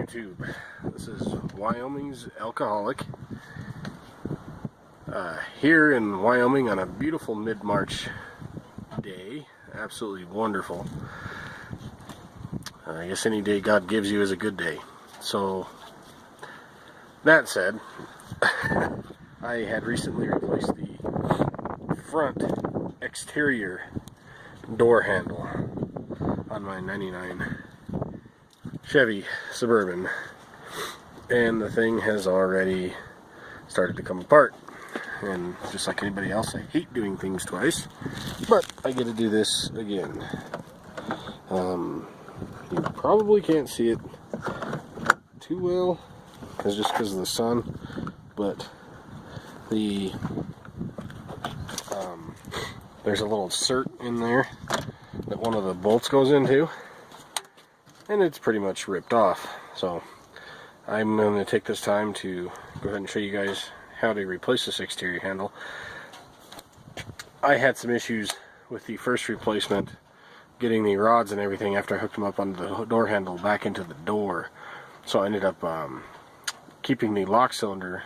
YouTube. This is Wyoming's Alcoholic. Here in Wyoming on a beautiful mid-March day. Absolutely wonderful. I guess any day God gives you is a good day. So, that said, I had recently replaced the front exterior door handle on my 99 Chevy Suburban, and the thing has already started to come apart. And just like anybody else, I hate doing things twice, but I get to do this again. You probably can't see it too well, just because of the sun, but the there's a little insert in there that one of the bolts goes into, and it's pretty much ripped off. So I'm going to take this time to go ahead and show you guys how to replace this exterior handle. I had some issues with the first replacement, getting the rods and everything after I hooked them up on the door handle back into the door. So I ended up keeping the lock cylinder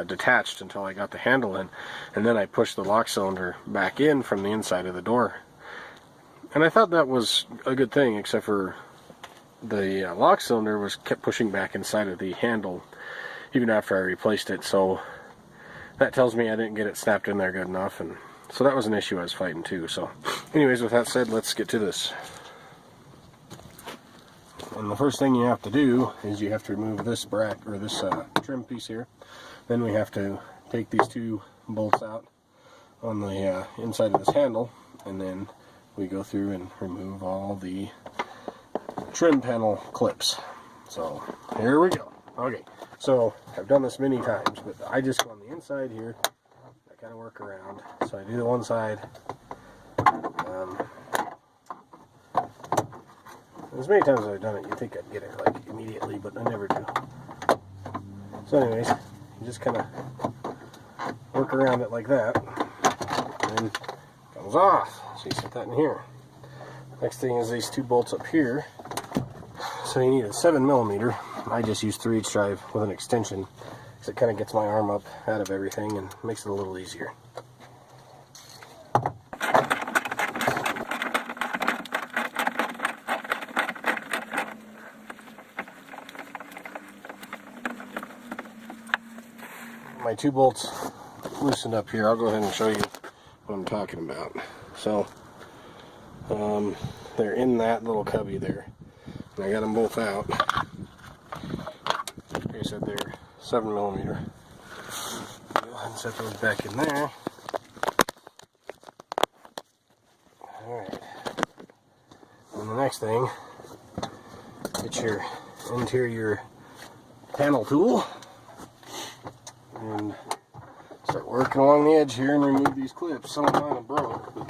detached until I got the handle in, and then I pushed the lock cylinder back in from the inside of the door. And I thought that was a good thing, except for the lock cylinder kept pushing back inside of the handle even after I replaced it. So that tells me I didn't get it snapped in there good enough, and so that was an issue I was fighting too. So anyways, with that said, let's get to this. And the first thing you have to do is you have to remove this bracket, or this trim piece here. Then we have to take these two bolts out on the inside of this handle, and then we go through and remove all the trim panel clips. So here we go. Okay, so I've done this many times, but I just go on the inside here. I kind of work around. So I do the one side. As many times as I've done it, you'd think I'd get it like immediately, but I never do. So anyways, you just kind of work around it like that, and then it comes off. So you set that in here. Next thing is these two bolts up here. So you need a 7mm. I just use 3/8 drive with an extension, because it kind of gets my arm up out of everything and makes it a little easier. My two bolts loosened up here. I'll go ahead and show you what I'm talking about. So they're in that little cubby there, and I got them both out. Like I said, they're 7mm. Go ahead and set those back in there. Alright. And the next thing, get your interior panel tool and start working along the edge here and remove these clips. Some of mine are broke, but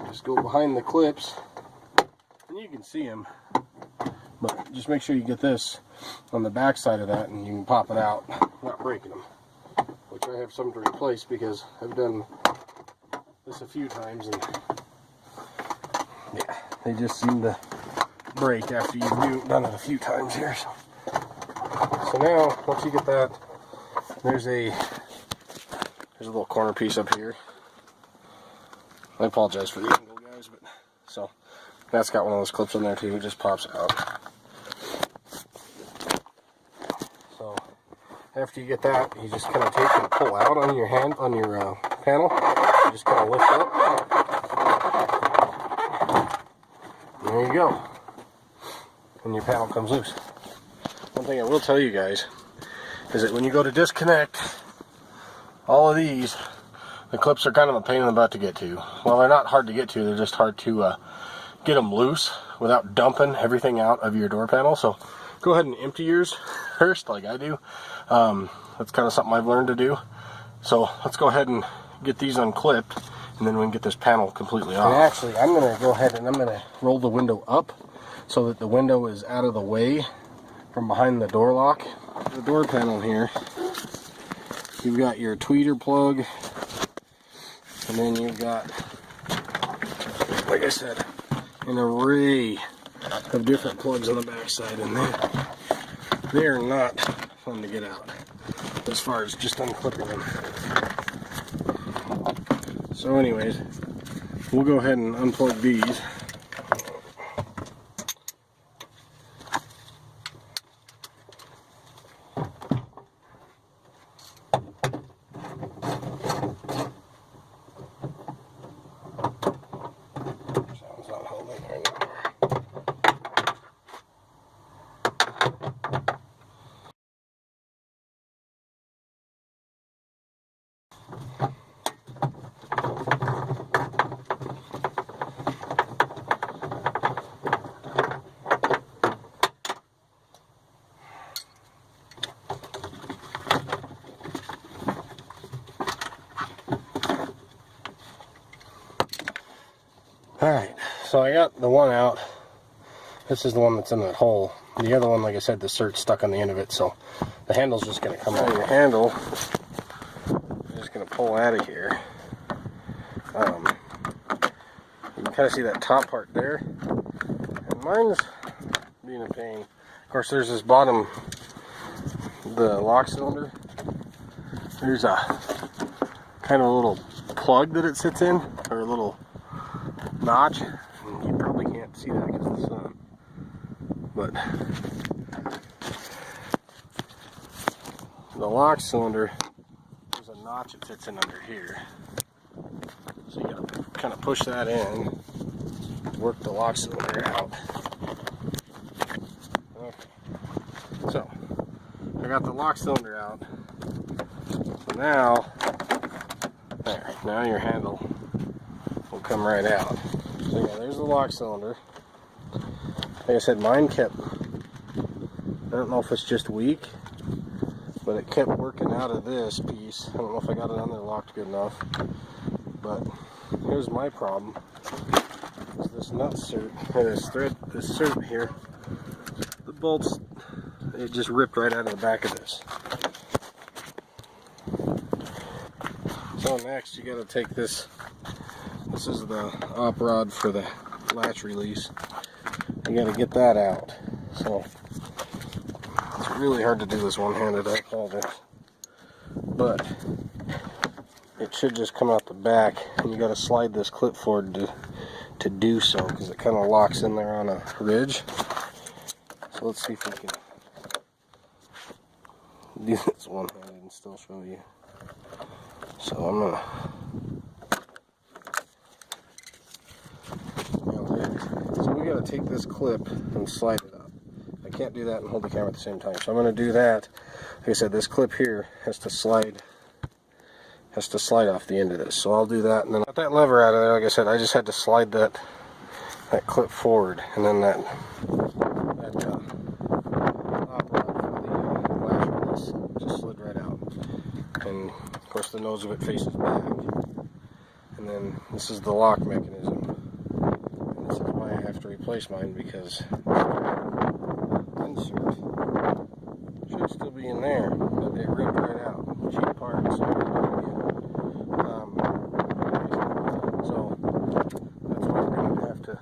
just go behind the clips and you can see them. But just make sure you get this on the back side of that, and you can pop it out without breaking them. Which I have some to replace, because I've done this a few times, and yeah, they just seem to break after you've done it a few times here. So now, once you get that, there's a little corner piece up here. I apologize for the angle, guys, but so that's got one of those clips on there too. It just pops out. So after you get that, you just kind of take and pull out on your hand, on your panel. You just kind of lift up. And there you go. And your panel comes loose. One thing I will tell you guys is that when you go to disconnect all of these, the clips are kind of a pain in the butt to get to. Well, they're not hard to get to, they're just hard to get them loose without dumping everything out of your door panel. So go ahead and empty yours first, like I do. That's kind of something I've learned to do. So let's go ahead and get these unclipped, and then we can get this panel completely off. And actually, I'm going to go ahead and I'm going to roll the window up so that the window is out of the way from behind the door lock. The door panel here, you've got your tweeter plug, and then you've got, like I said, an array have different plugs on the back side, and they are not fun to get out as far as just unclipping them. So anyways, we'll go ahead and unplug these. Sounds not holding right now. Alright, so I got the one out. This is the one that's in that hole. The other one, like I said, the cert's stuck on the end of it, so the handle's just going to come out of your handle. I'm just going to pull out of here. You can kind of see that top part there. And mine's being a pain. Of course, there's this bottom, the lock cylinder. There's a kind of a little plug that it sits in, or a little notch. You probably can't see that because of the sun, but the lock cylinder, there's a notch that sits in under here, so you gotta kind of push that in, work the lock cylinder out. Okay, so I got the lock cylinder out, so now your handle will come right out. So yeah, there's the lock cylinder. Like I said, mine kept, I don't know if it's just weak, but it kept working out of this piece. I don't know if I got it under locked good enough, but here's my problem. Is this nut cert, or this thread, this cert here, the bolts, it just ripped right out of the back of this. So next you got to take this. This is the op rod for the latch release. You got to get that out. So it's really hard to do this one-handed. I apologize, but it should just come out the back, and you got to slide this clip forward to do so, because it kind of locks in there on a ridge. So let's see if we can do this one-handed and still show you. So I'm gonna. So we got to take this clip and slide it up. I can't do that and hold the camera at the same time. So I'm going to do that. Like I said, this clip here has to slide off the end of this. So I'll do that, and then got that lever out of there. Like I said, I just had to slide that clip forward, and then that op rod for the latch release just slid right out. And of course the nose of it faces back. And then this is the lock mechanism. This is why I have to replace mine, because insert should still be in there, but it ripped right out. Cheap parts. So that's why we're going to have to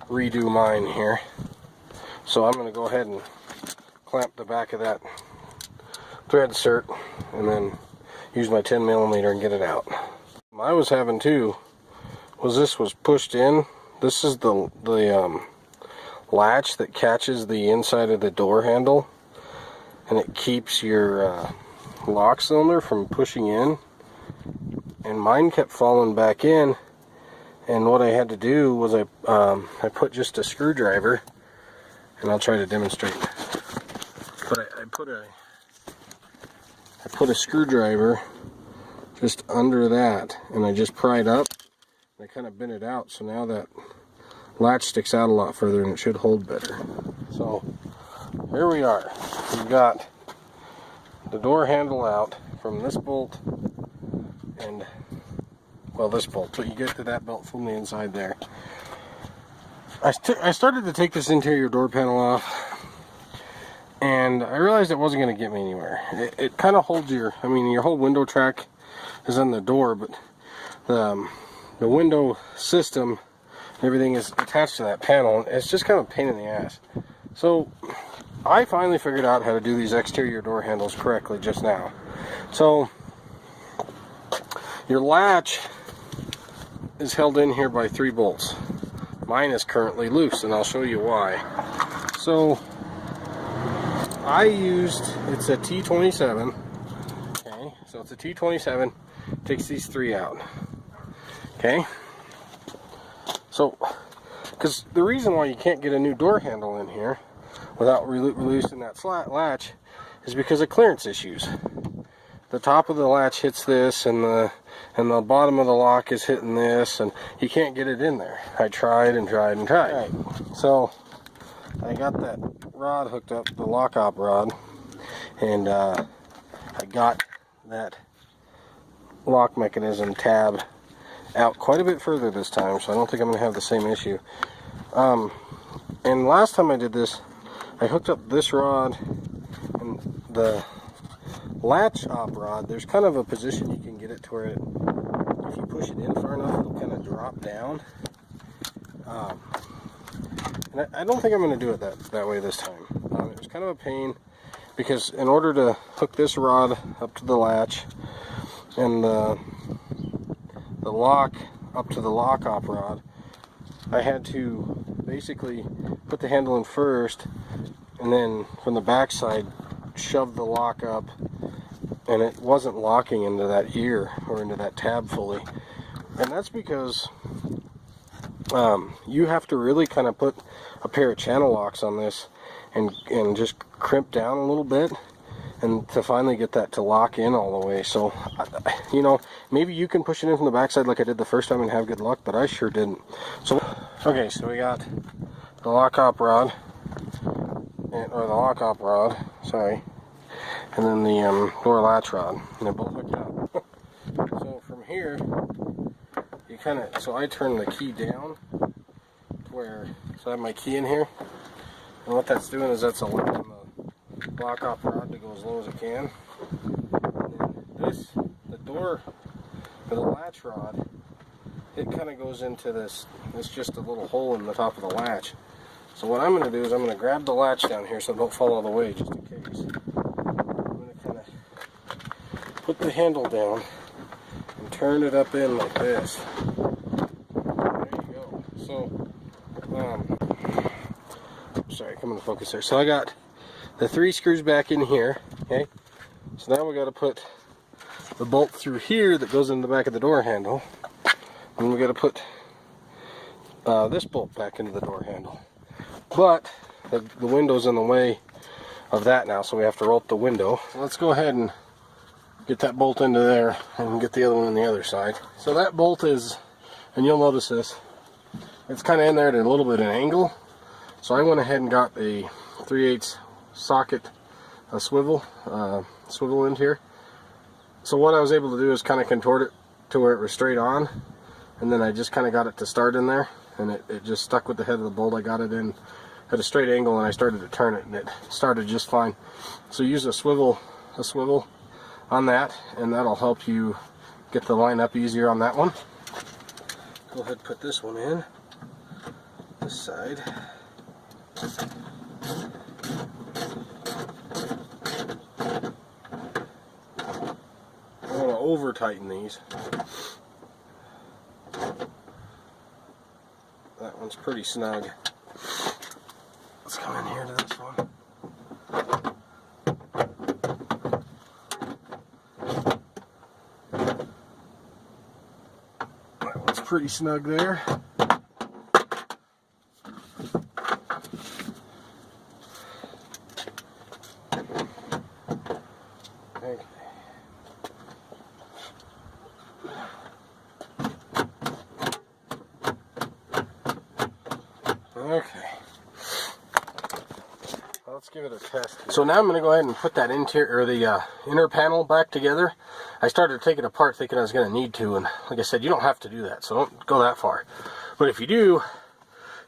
redo mine here. So I'm going to go ahead and clamp the back of that thread cert, and then use my 10mm and get it out. I was having too was this was pushed in. This is the latch that catches the inside of the door handle, and it keeps your lock cylinder from pushing in. And mine kept falling back in, and what I had to do was I put just a screwdriver, and I'll try to demonstrate. But I put a screwdriver just under that, and I just pried up, and I kind of bent it out, so now that latch sticks out a lot further and it should hold better. So here we are. We've got the door handle out from this bolt, and well, this bolt, but you get to that bolt from the inside there. I started to take this interior door panel off, and I realized it wasn't going to get me anywhere. It kind of holds your whole window track is on the door, but the window system everything is attached to that panel. It's just kind of a pain in the ass. So I finally figured out how to do these exterior door handles correctly just now. So your latch is held in here by 3 bolts. Mine is currently loose, and I'll show you why. So I used, it's a T27. Okay, so it's a T27. Takes these 3 out. Okay, so because the reason why you can't get a new door handle in here without releasing that latch is because of clearance issues. The top of the latch hits this, and the bottom of the lock is hitting this, and you can't get it in there. I tried and tried and tried. Right. So I got that rod hooked up, the lock-op rod, and I got that lock mechanism tab out quite a bit further this time, so I don't think I'm going to have the same issue. And last time I did this, I hooked up this rod and the latch op rod. There's kind of a position you can get it to where if you push it in far enough, it'll kind of drop down. And I don't think I'm going to do it that way this time. It was kind of a pain because in order to hook this rod up to the latch and the lock up to the lock-op rod, I had to basically put the handle in first, and then from the back side shove the lock up, and it wasn't locking into that ear or into that tab fully. And that's because you have to really kind of put a pair of channel locks on this and just crimp down a little bit, and to finally get that to lock in all the way. So, you know, maybe you can push it in from the backside like I did the first time and have good luck, but I sure didn't. So, okay, so we got the lock-op rod, sorry, and then the door latch rod, and they're both hooked up. So from here, you kind of, so I turn the key down to where, so I have my key in here, and what that's doing is that's allowing the lock-off rod to go as low as it can. And then the door for the latch rod, it kind of goes into this, it's just a little hole in the top of the latch. So what I'm going to do is I'm going to grab the latch down here so it don't fall all the way, just in case. I'm going to kind of put the handle down and turn it up in like this. There you go. So, sorry, come into focus there. So I got the 3 screws back in here, okay? So now we got to put the bolt through here that goes in the back of the door handle, and we got to put this bolt back into the door handle. But the window's in the way of that now, so we have to roll up the window. So let's go ahead and get that bolt into there and get the other one on the other side. So that bolt is, and you'll notice this, it's kind of in there at a little bit of an angle. So I went ahead and got a 3/8 socket, a swivel end here. So what I was able to do is kind of contort it to where it was straight on, and then I just kind of got it to start in there, and it just stuck with the head of the bolt. I got it in at a straight angle, and I started to turn it, and it started just fine. So use a swivel on that, and that'll help you get the line up easier on that one. Go ahead and put this one in, this side. I want to over tighten these. That one's pretty snug. Let's come in here to this one. That one's pretty snug there. Okay, let's give it a test. So now I'm going to go ahead and put that interior, or the inner panel back together. I started to take it apart thinking I was going to need to, and like I said, you don't have to do that, so don't go that far. But if you do,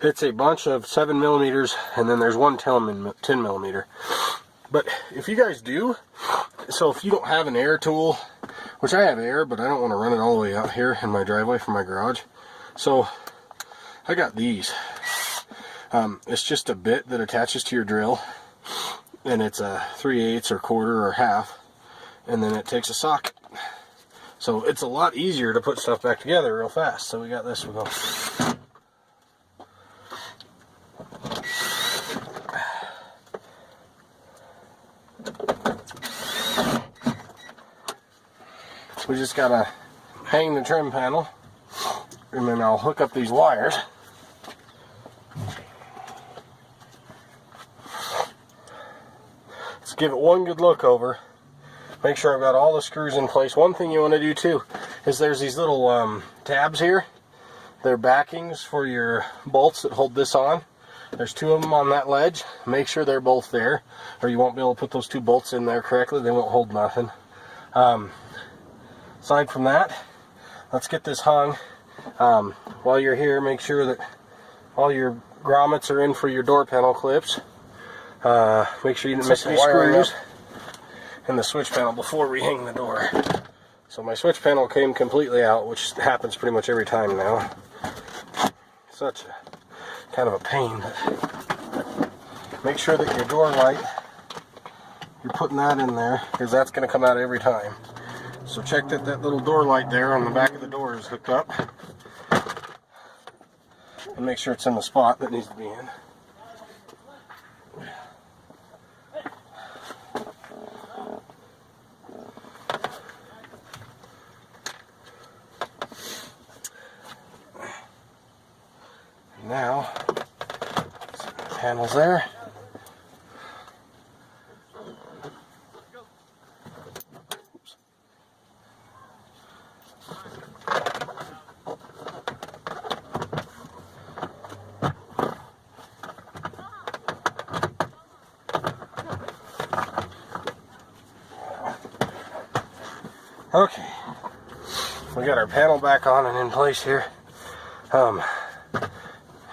it's a bunch of 7mm, and then there's one 10mm. But if you guys do, so if you don't have an air tool, which I have air, but I don't want to run it all the way out here in my driveway from my garage, so I got these. It's just a bit that attaches to your drill, and it's a 3/8 or quarter or half, and then it takes a socket. So it's a lot easier to put stuff back together real fast. So we got this one. We just gotta hang the trim panel, and then I'll hook up these wires. Let's give it one good look over. Make sure I've got all the screws in place. One thing you want to do too is there's these little tabs here. They're backings for your bolts that hold this on. There's 2 of them on that ledge. Make sure they're both there, or you won't be able to put those 2 bolts in there correctly. They won't hold nothing. Aside from that, let's get this hung. While you're here, make sure that all your grommets are in for your door panel clips. Make sure you didn't miss any screws in the switch panel before we hang the door. So my switch panel came completely out, which happens pretty much every time now. Such a kind of a pain. But make sure that your door light, you're putting that in there, because that's going to come out every time. So check that that little door light there on the back of the door is hooked up, and make sure it's in the spot that needs to be in. Now, panels there. Okay, we got our panel back on and in place here.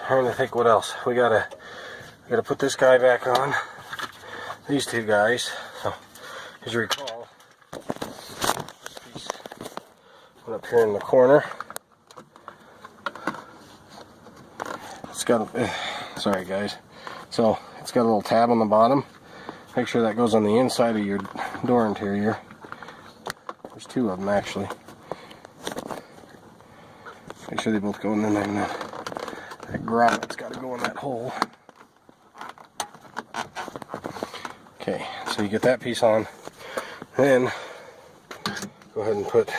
Trying to think what else. We gotta put this guy back on. These 2 guys. So, as you recall, this piece went up here in the corner. It's got a, sorry guys. So it's got a little tab on the bottom. Make sure that goes on the inside of your door interior. There's 2 of them actually. Make sure they both go in there, and that grommet's got to go in that hole. Okay, so you get that piece on. Then go ahead and put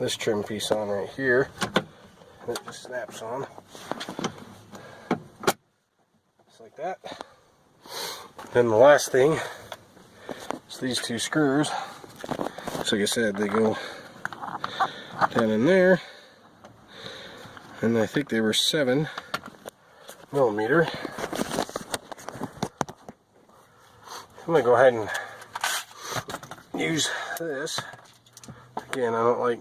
this trim piece on right here. And it just snaps on. Just like that. Then the last thing is these 2 screws. So like I said, they go down in there, and I think they were 7 millimeter. I'm gonna go ahead and use this. Again, I don't like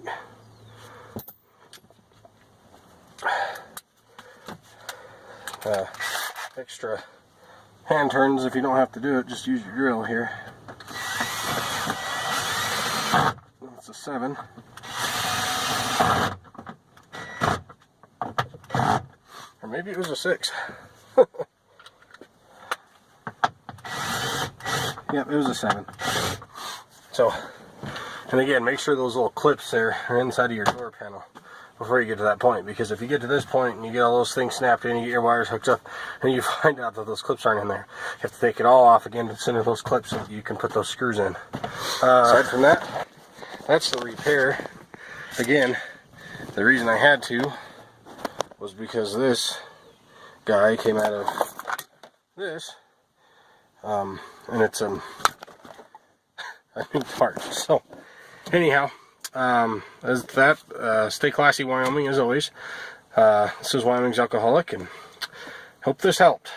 extra hand turns. If you don't have to do it, just use your drill here. That's a 7. Or maybe it was a 6. Yep, it was a 7. So, and again, make sure those little clips there are inside of your door panel before you get to that point, because if you get to this point and you get all those things snapped in, you get your wires hooked up, and you find out that those clips aren't in there, you have to take it all off again to center those clips so that you can put those screws in. Aside from that, that's the repair. Again, the reason I had to was because this guy came out of this, and it's a new part. So anyhow, as that, stay classy, Wyoming, as always. This is Wyoming's Alcoholic, and hope this helped.